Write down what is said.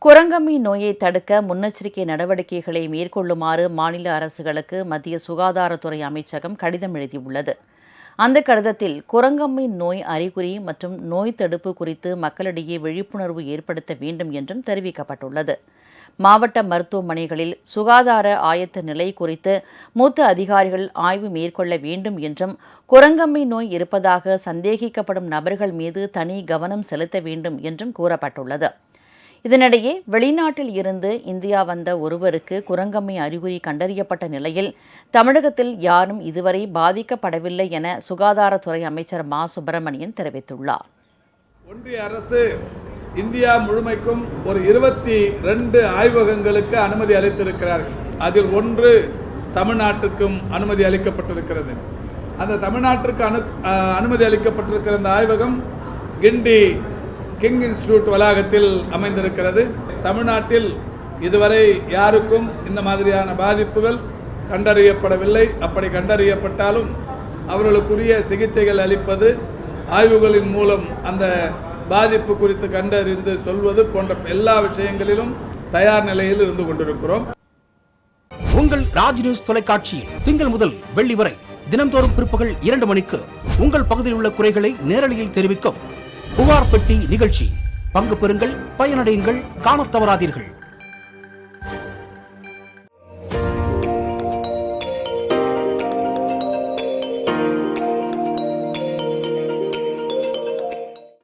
குரங்கம்மி நோயை தடுக்க முன்னெச்சரிக்கை நடவடிக்கைகளை மேற்கொள்ளுமாறு மாநில அரசுகளுக்கு மத்திய சுகாதாரத்துறை அமைச்சகம் கடிதம் எழுதியுள்ளது. அந்த கடிதத்தில் குரங்கம்மி நோய் அறிகுறி மற்றும் நோய் தடுப்பு குறித்து மக்களிடையே விழிப்புணர்வு ஏற்படுத்த வேண்டும் என்றும் தெரிவிக்கப்பட்டுள்ளது. மாவட்ட மருத்துவமனைகளில் சுகாதார ஆயத்த நிலை குறித்து மூத்த அதிகாரிகள் ஆய்வு மேற்கொள்ள வேண்டும் என்றும், குரங்கம்மி நோய் இருப்பதாக சந்தேகிக்கப்படும் நபர்கள் மீது தனி கவனம் செலுத்த வேண்டும் என்றும் கூறப்பட்டுள்ளது. இதனிடையே வெளிநாட்டில் இருந்து இந்தியா வந்த ஒருவருக்கு குரங்கம்மி அறிகுறி கண்டறியப்பட்ட நிலையில் தமிழகத்தில் யாரும் இதுவரை பாதிக்கப்படவில்லை என சுகாதாரத்துறை அமைச்சர் மா. சுப்பிரமணியன் தெரிவித்துள்ளார். ஒன்றிய அரசு இந்தியா முழுமைக்கும் ஒரு 22 ஆய்வகங்களுக்கு அனுமதி அளித்திருக்கிறார்கள். அதில் ஒன்று தமிழ்நாட்டுக்கும் அனுமதி அளிக்கப்பட்டிருக்கிறது. அந்த தமிழ்நாட்டிற்கு அனுமதி அளிக்கப்பட்டிருக்கிற அந்த ஆய்வகம் கிண்டி கிங் இன்ஸ்டிடியூட் வளாகத்தில் அமைந்திருக்கிறது. தமிழ்நாட்டில் இதுவரை யாருக்கும் இந்த மாதிரியான பாதிப்புகள் கண்டறியப்படவில்லை. அப்படி கண்டறியப்பட்டாலும் அவர்களுக்குரிய சிகிச்சைகள் அளிப்பது, ஆய்வுகளின் மூலம் அந்த பாதிப்பு குறித்து கண்டறிந்து சொல்வது போன்ற எல்லா விஷயங்களிலும் தயார் நிலையில் இருந்து கொண்டிருக்கிறோம். உங்கள் ராஜ் நியூஸ் தொலைக்காட்சியில் திங்கள் முதல் வெள்ளி வரை தினந்தோறும் பிற்பகல் 2 மணிக்கு உங்கள் பகுதியில் உள்ள குறைகளை நேரலையில் தெரிவிக்கும் புகார் பெட்டி நிகழ்ச்சி. பங்கு பெறுங்கள், பயனடையுங்கள், காணத் தவறாதீர்கள்.